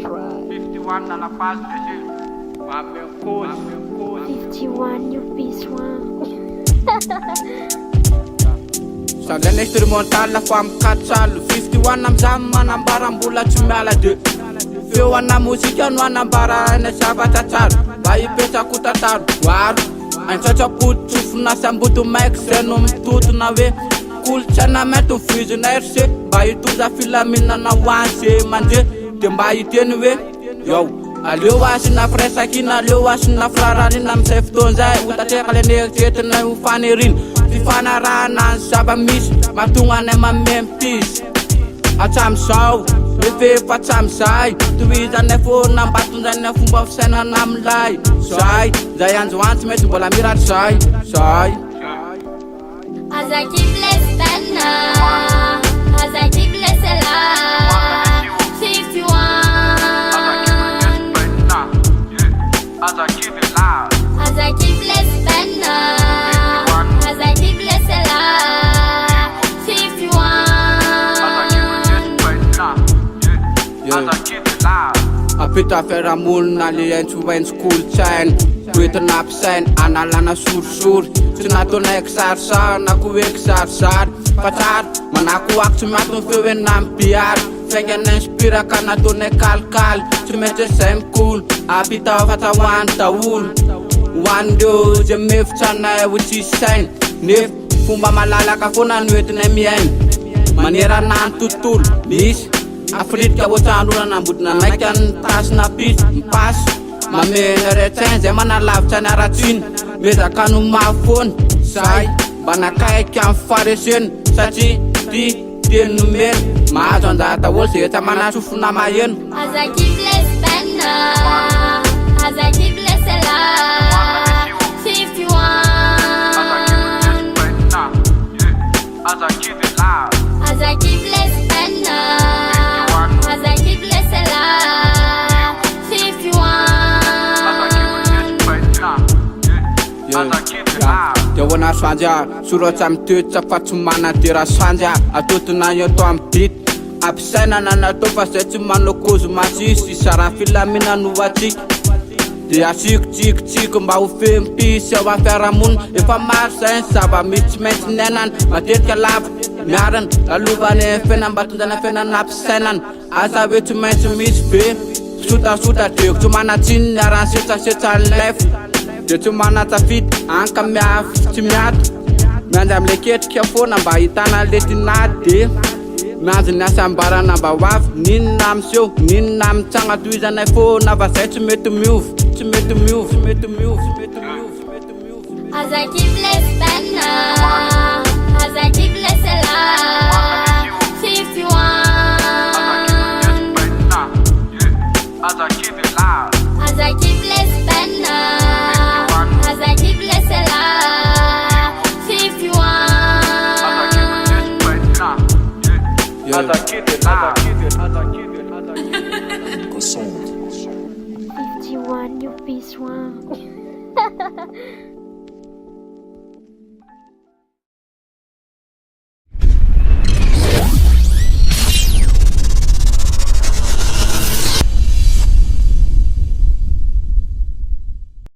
51 dans la phase de jeu. Ma même cause. 51 you be swung. Sandrany expérimental fa mikatsaly 51 amizany manambaram-bola tsy miala de feo ana mozika no anambarana zavatra tsara mba hipetrako tantaro voaro aintsatsapoditsofona samboto maiky zay no mitotona hoe kolotsaina mainty mivizina RC mba hitoza filaminana hoanzy mande de mba hiteny hoe yao aleo asina firaisakina aleo asina firararina amizay fotoana zay hotatreka le neritretina ho fanerina fifanarahana ny zava-misy mahatonga anay mamempisy atramizao efe fatsamizay tohizanay foana mbatonjanay fomba fisainana amilay zay zay androantsy mety mbola miratry zay As I keep less than as I keep less alive 51 As I keep it loud As I keep less than as I keep less alive 51 As I keep it loud apita fiarahamonina le Aintso Kolontsaina hoentina ampisaina analana sorisory tsy nataonay kisarisary na ko hoe kisarisary fa tsara manako ako tsy miatony feo hoe nampiary faingana inspiraka nataonay kalikaly tsy maintsy zay mikolo apita fatahoany daholo hoan'ireo zay mihevitra anay ho tsisy saina nefa fomba malalaka foana no entinay miaina maneranany tontolo misy afritka ohatrandrona nambodina maika ny tasina pisy mipasy mamena retsainy zay manalavitra ny aratsiny mezaka no mahafoana zay mba nakaiky amin'ny fareseny satria ty teny nomena mahazo anjara olo zay etra manasofona maheno As I keep less than as I keep less alive 51 As I keep it loud As I keep less than as I keep less alive 51 Dewana swanja surota mtutsa fatumana dira swanja atutuna yoto ampit apsena na topa setu manokozu masisi sarafila mina nuwati de asik tik mba ufem pisi wa feramun efa marsa saba mitment nenan matetka lab miaran aluvane fenan batundana fenan apsenan asa wetu mentu misbe suta tek tumana tin aran seta left de tumana tafit anka miaf timiat mianja mleketrika foana mba hitana letinade mianjo ny asambarana mba hoavy ninona amseho ninona amitsagna tohizanay foana fa zay tsy mety miovy As I keep less than as I keep less alive 51 As I keep it loud As I keep less than as I keep less alive 51 As I keep it loud 51 you be swung.